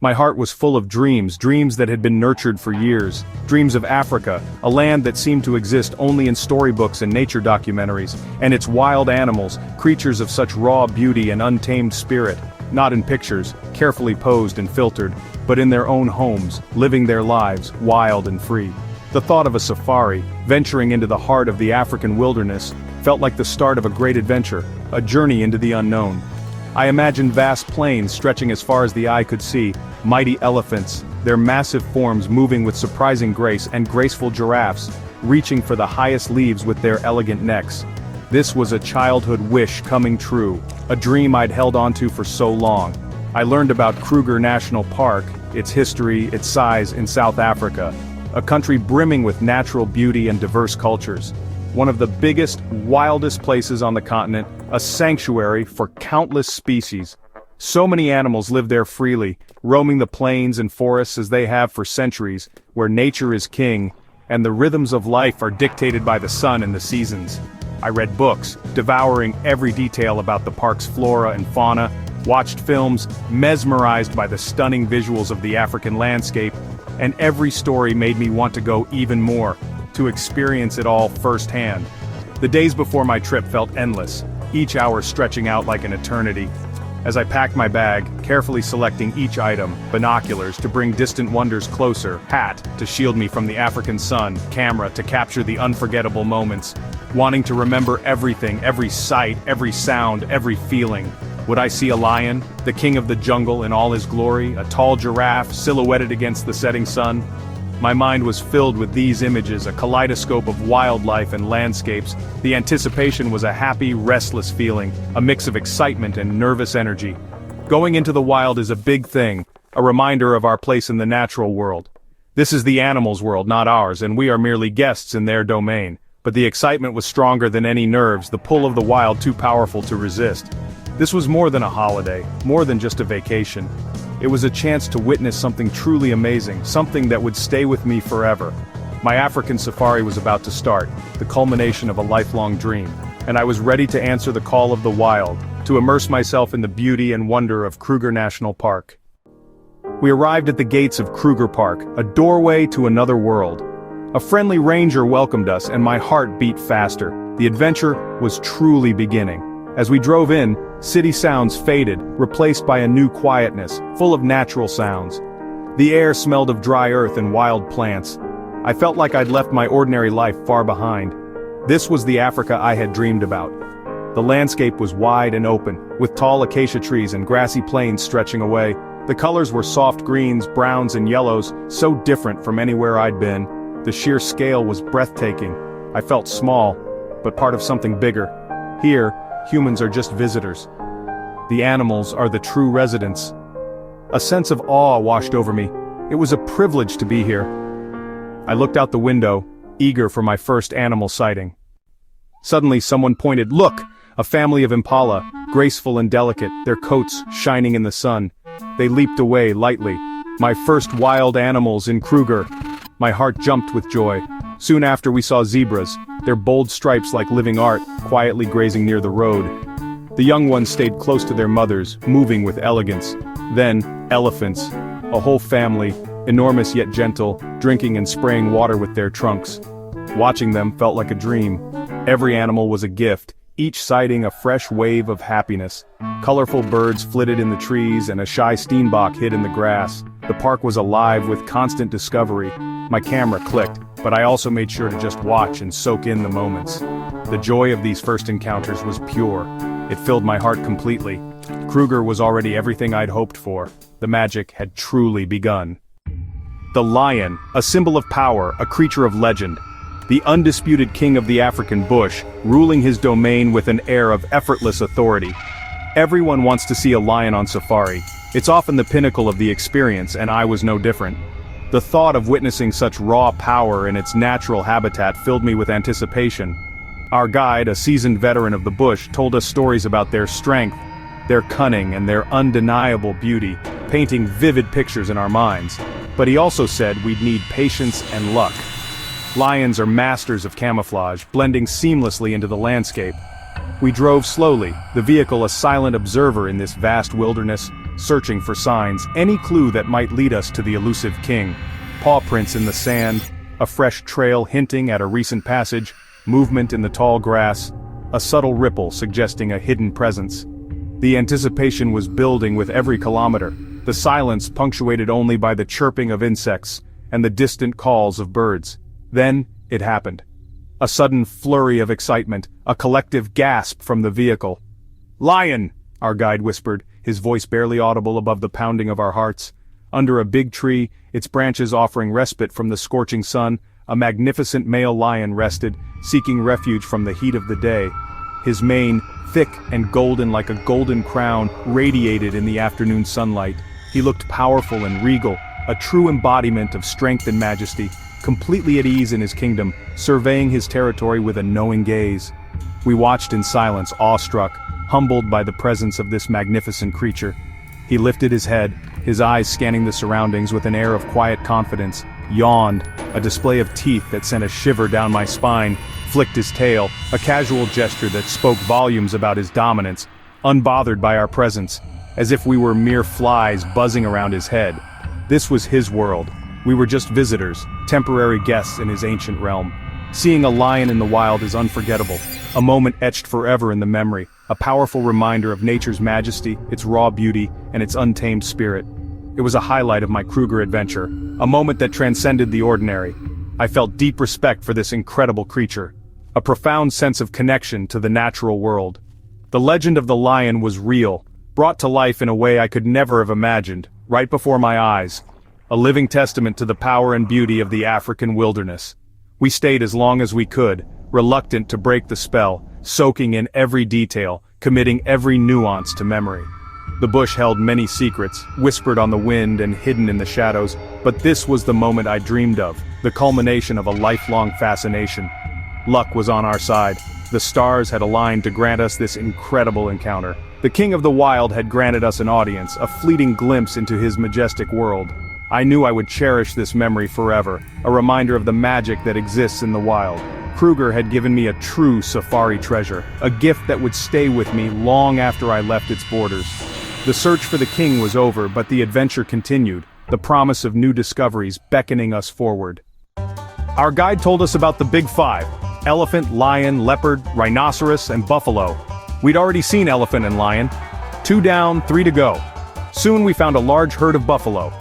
My heart was full of dreams, dreams that had been nurtured for years, dreams of Africa, a land that seemed to exist only in storybooks and nature documentaries, and its wild animals, creatures of such raw beauty and untamed spirit, not in pictures, carefully posed and filtered, but in their own homes, living their lives, wild and free. The thought of a safari, venturing into the heart of the African wilderness, felt like the start of a great adventure, a journey into the unknown. I imagined vast plains stretching as far as the eye could see, mighty elephants, their massive forms moving with surprising grace, and graceful giraffes, reaching for the highest leaves with their elegant necks. This was a childhood wish coming true, a dream I'd held onto for so long. I learned about Kruger National Park, its history, its size in South Africa, a country brimming with natural beauty and diverse cultures. One of the biggest, wildest places on the continent, a sanctuary for countless species. So many animals live there freely, roaming the plains and forests as they have for centuries, where nature is king, and the rhythms of life are dictated by the sun and the seasons. I read books, devouring every detail about the park's flora and fauna, watched films, mesmerized by the stunning visuals of the African landscape, and every story made me want to go even more, to experience it all firsthand. The days before my trip felt endless, each hour stretching out like an eternity. As I packed my bag, carefully selecting each item, binoculars to bring distant wonders closer, hat to shield me from the African sun, camera to capture the unforgettable moments, wanting to remember everything, every sight, every sound, every feeling. Would I see a lion, the king of the jungle in all his glory, a tall giraffe silhouetted against the setting sun? My mind was filled with these images, a kaleidoscope of wildlife and landscapes. The anticipation was a happy, restless feeling, a mix of excitement and nervous energy. Going into the wild is a big thing, a reminder of our place in the natural world. This is the animals' world, not ours, and we are merely guests in their domain. But the excitement was stronger than any nerves, the pull of the wild too powerful to resist. This was more than a holiday, more than just a vacation. It was a chance to witness something truly amazing, something that would stay with me forever. My African safari was about to start, the culmination of a lifelong dream, and I was ready to answer the call of the wild, to immerse myself in the beauty and wonder of Kruger National Park. We arrived at the gates of Kruger Park, a doorway to another world. A friendly ranger welcomed us, and my heart beat faster. The adventure was truly beginning. As we drove in, city sounds faded, replaced by a new quietness, full of natural sounds. The air smelled of dry earth and wild plants. I felt like I'd left my ordinary life far behind. This was the Africa I had dreamed about. The landscape was wide and open, with tall acacia trees and grassy plains stretching away. The colors were soft greens, browns, and yellows, so different from anywhere I'd been. The sheer scale was breathtaking. I felt small, but part of something bigger. Here, humans are just visitors. The animals are the true residents. A sense of awe washed over me. It was a privilege to be here. I looked out the window, eager for my first animal sighting. Suddenly someone pointed, "Look!" A family of impala, graceful and delicate, their coats shining in the sun. They leaped away lightly. My first wild animals in Kruger. My heart jumped with joy. Soon after we saw zebras, their bold stripes like living art, quietly grazing near the road. The young ones stayed close to their mothers, moving with elegance. Then, elephants, a whole family, enormous yet gentle, drinking and spraying water with their trunks. Watching them felt like a dream. Every animal was a gift, each sighting a fresh wave of happiness. Colorful birds flitted in the trees and a shy steenbok hid in the grass. The park was alive with constant discovery. My camera clicked, but I also made sure to just watch and soak in the moments. The joy of these first encounters was pure. It filled my heart completely. Kruger was already everything I'd hoped for. The magic had truly begun. The lion, a symbol of power, a creature of legend. The undisputed king of the African bush, ruling his domain with an air of effortless authority. Everyone wants to see a lion on safari. It's often the pinnacle of the experience, and I was no different. The thought of witnessing such raw power in its natural habitat filled me with anticipation. Our guide, a seasoned veteran of the bush, told us stories about their strength, their cunning, and their undeniable beauty, painting vivid pictures in our minds. But he also said we'd need patience and luck. Lions are masters of camouflage, blending seamlessly into the landscape. We drove slowly, the vehicle a silent observer in this vast wilderness, searching for signs, any clue that might lead us to the elusive king. Paw prints in the sand, a fresh trail hinting at a recent passage, movement in the tall grass, a subtle ripple suggesting a hidden presence. The anticipation was building with every kilometer, the silence punctuated only by the chirping of insects and the distant calls of birds. Then, it happened. A sudden flurry of excitement, a collective gasp from the vehicle. "Lion!" our guide whispered, his voice barely audible above the pounding of our hearts. Under a big tree, its branches offering respite from the scorching sun, a magnificent male lion rested, seeking refuge from the heat of the day. His mane, thick and golden like a golden crown, radiated in the afternoon sunlight. He looked powerful and regal, a true embodiment of strength and majesty, completely at ease in his kingdom, surveying his territory with a knowing gaze. We watched in silence, awestruck, humbled by the presence of this magnificent creature. He lifted his head, his eyes scanning the surroundings with an air of quiet confidence, yawned, a display of teeth that sent a shiver down my spine, flicked his tail, a casual gesture that spoke volumes about his dominance, unbothered by our presence, as if we were mere flies buzzing around his head. This was his world. We were just visitors, temporary guests in his ancient realm. Seeing a lion in the wild is unforgettable, a moment etched forever in the memory, a powerful reminder of nature's majesty, its raw beauty, and its untamed spirit. It was a highlight of my Kruger adventure, a moment that transcended the ordinary. I felt deep respect for this incredible creature, a profound sense of connection to the natural world. The legend of the lion was real, brought to life in a way I could never have imagined, right before my eyes. A living testament to the power and beauty of the African wilderness. We stayed as long as we could, reluctant to break the spell, soaking in every detail, committing every nuance to memory. The bush held many secrets, whispered on the wind and hidden in the shadows, but this was the moment I dreamed of, the culmination of a lifelong fascination. Luck was on our side. The stars had aligned to grant us this incredible encounter. The King of the Wild had granted us an audience, a fleeting glimpse into his majestic world. I knew I would cherish this memory forever, a reminder of the magic that exists in the wild. Kruger had given me a true safari treasure, a gift that would stay with me long after I left its borders. The search for the king was over, but the adventure continued, the promise of new discoveries beckoning us forward. Our guide told us about the Big Five: elephant, lion, leopard, rhinoceros, and buffalo. We'd already seen elephant and lion. 2 down, 3 to go. Soon we found a large herd of buffalo.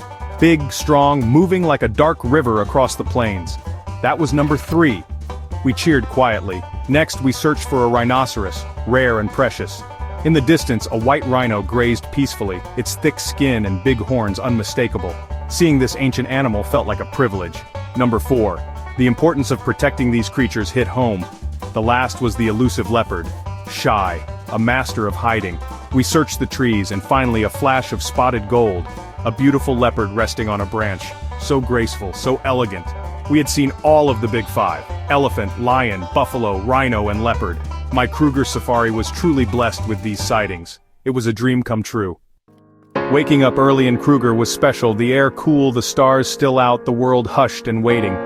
Big, strong, moving like a dark river across the plains. That was number 3. We cheered quietly. Next we searched for a rhinoceros, rare and precious. In the distance a white rhino grazed peacefully, its thick skin and big horns unmistakable. Seeing this ancient animal felt like a privilege. Number 4. The importance of protecting these creatures hit home. The last was the elusive leopard. Shy, a master of hiding. We searched the trees and finally a flash of spotted gold. A beautiful leopard resting on a branch. So graceful, so elegant. We had seen all of the Big Five: elephant, lion, buffalo, rhino, and leopard. My Kruger safari was truly blessed with these sightings. It was a dream come true. Waking up early in Kruger was special, the air cool, the stars still out, the world hushed and waiting.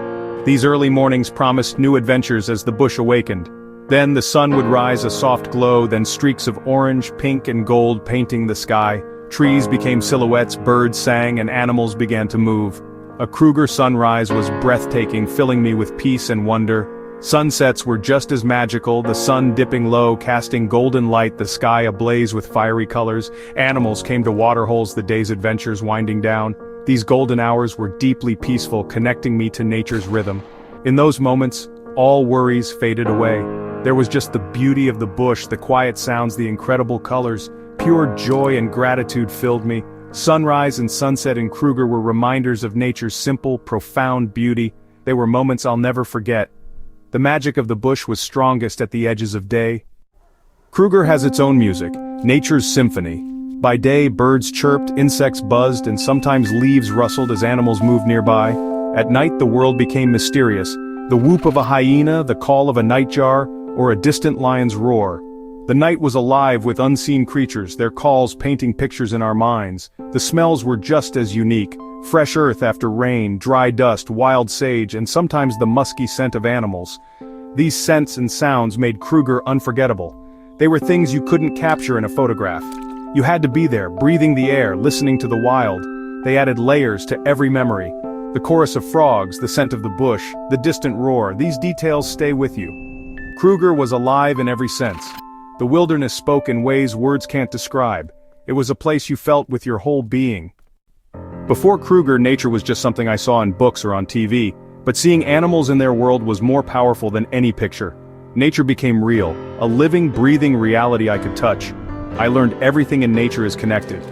These early mornings promised new adventures as the bush awakened. Then the sun would rise a soft glow, then streaks of orange, pink, and gold painting the sky. Trees became silhouettes, birds sang, and animals began to move. A Kruger sunrise was breathtaking, filling me with peace and wonder. Sunsets were just as magical, the sun dipping low, casting golden light, the sky ablaze with fiery colors. Animals came to waterholes, the day's adventures winding down. These golden hours were deeply peaceful, connecting me to nature's rhythm. In those moments, all worries faded away. There was just the beauty of the bush, the quiet sounds, the incredible colors. Pure joy and gratitude filled me. Sunrise and sunset in Kruger were reminders of nature's simple, profound beauty. They were moments I'll never forget. The magic of the bush was strongest at the edges of day. Kruger has its own music, nature's symphony. By day, birds chirped, insects buzzed, and sometimes leaves rustled as animals moved nearby. At night, the world became mysterious. The whoop of a hyena, the call of a nightjar, or a distant lion's roar. The night was alive with unseen creatures, their calls painting pictures in our minds. The smells were just as unique: fresh earth after rain, dry dust, wild sage, and sometimes the musky scent of animals. These scents and sounds made Kruger unforgettable. They were things you couldn't capture in a photograph. You had to be there, breathing the air, listening to the wild. They added layers to every memory. The chorus of frogs, the scent of the bush, the distant roar, these details stay with you. Kruger was alive in every sense. The wilderness spoke in ways words can't describe. It was a place you felt with your whole being. Before Kruger, nature was just something I saw in books or on TV, but seeing animals in their world was more powerful than any picture. Nature became real, a living, breathing reality I could touch. I learned everything in nature is connected.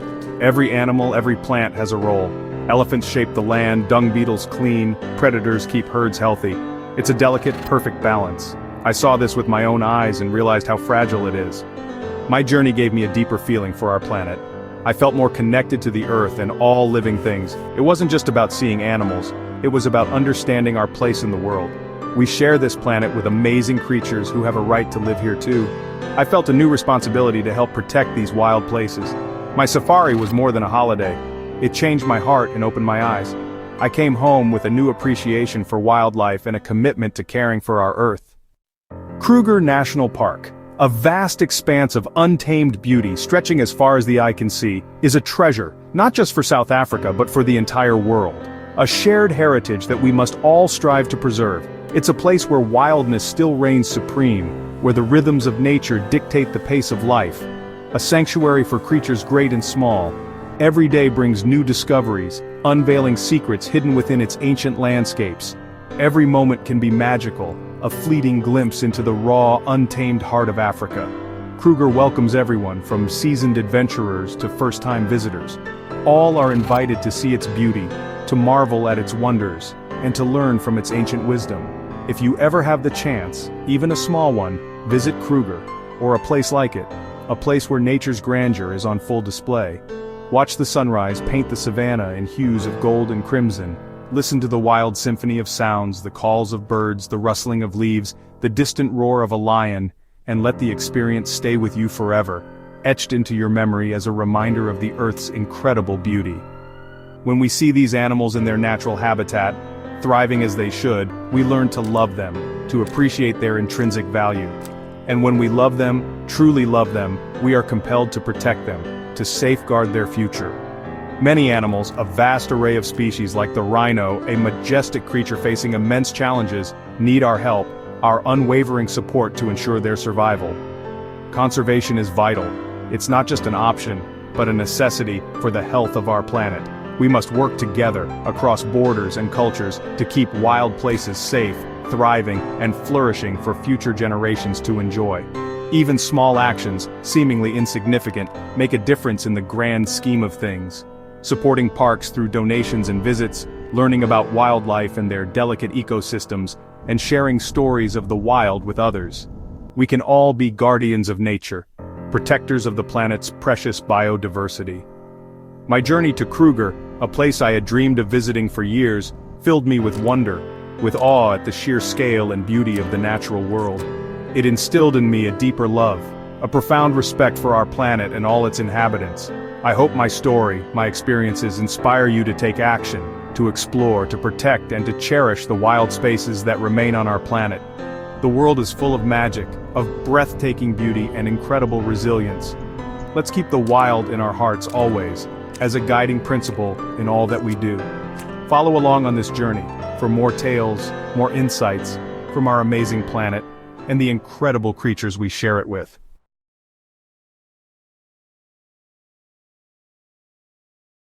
Every animal, every plant has a role. Elephants shape the land, dung beetles clean, predators keep herds healthy. It's a delicate, perfect balance. I saw this with my own eyes and realized how fragile it is. My journey gave me a deeper feeling for our planet. I felt more connected to the earth and all living things. It wasn't just about seeing animals, it was about understanding our place in the world. We share this planet with amazing creatures who have a right to live here too. I felt a new responsibility to help protect these wild places. My safari was more than a holiday. It changed my heart and opened my eyes. I came home with a new appreciation for wildlife and a commitment to caring for our earth. Kruger National Park, a vast expanse of untamed beauty stretching as far as the eye can see, is a treasure, not just for South Africa but for the entire world. A shared heritage that we must all strive to preserve. It's a place where wildness still reigns supreme, where the rhythms of nature dictate the pace of life. A sanctuary for creatures great and small. Every day brings new discoveries, unveiling secrets hidden within its ancient landscapes. Every moment can be magical, a fleeting glimpse into the raw, untamed heart of Africa. Kruger welcomes everyone, from seasoned adventurers to first-time visitors. All are invited to see its beauty, to marvel at its wonders, and to learn from its ancient wisdom. If you ever have the chance, even a small one, visit Kruger, or a place like it, a place where nature's grandeur is on full display. Watch the sunrise paint the savannah in hues of gold and crimson. Listen to the wild symphony of sounds, the calls of birds, the rustling of leaves, the distant roar of a lion, and let the experience stay with you forever, etched into your memory as a reminder of the Earth's incredible beauty. When we see these animals in their natural habitat, thriving as they should, we learn to love them, to appreciate their intrinsic value. And when we love them, truly love them, we are compelled to protect them, to safeguard their future. Many animals, a vast array of species like the rhino, a majestic creature facing immense challenges, need our help, our unwavering support to ensure their survival. Conservation is vital. It's not just an option, but a necessity for the health of our planet. We must work together, across borders and cultures, to keep wild places safe, thriving, and flourishing for future generations to enjoy. Even small actions, seemingly insignificant, make a difference in the grand scheme of things. Supporting parks through donations and visits, learning about wildlife and their delicate ecosystems, and sharing stories of the wild with others. We can all be guardians of nature, protectors of the planet's precious biodiversity. My journey to Kruger, a place I had dreamed of visiting for years, filled me with wonder, with awe at the sheer scale and beauty of the natural world. It instilled in me a deeper love, a profound respect for our planet and all its inhabitants. I hope my story, my experiences inspire you to take action, to explore, to protect, and to cherish the wild spaces that remain on our planet. The world is full of magic, of breathtaking beauty and incredible resilience. Let's keep the wild in our hearts always, as a guiding principle in all that we do. Follow along on this journey for more tales, more insights from our amazing planet, and the incredible creatures we share it with.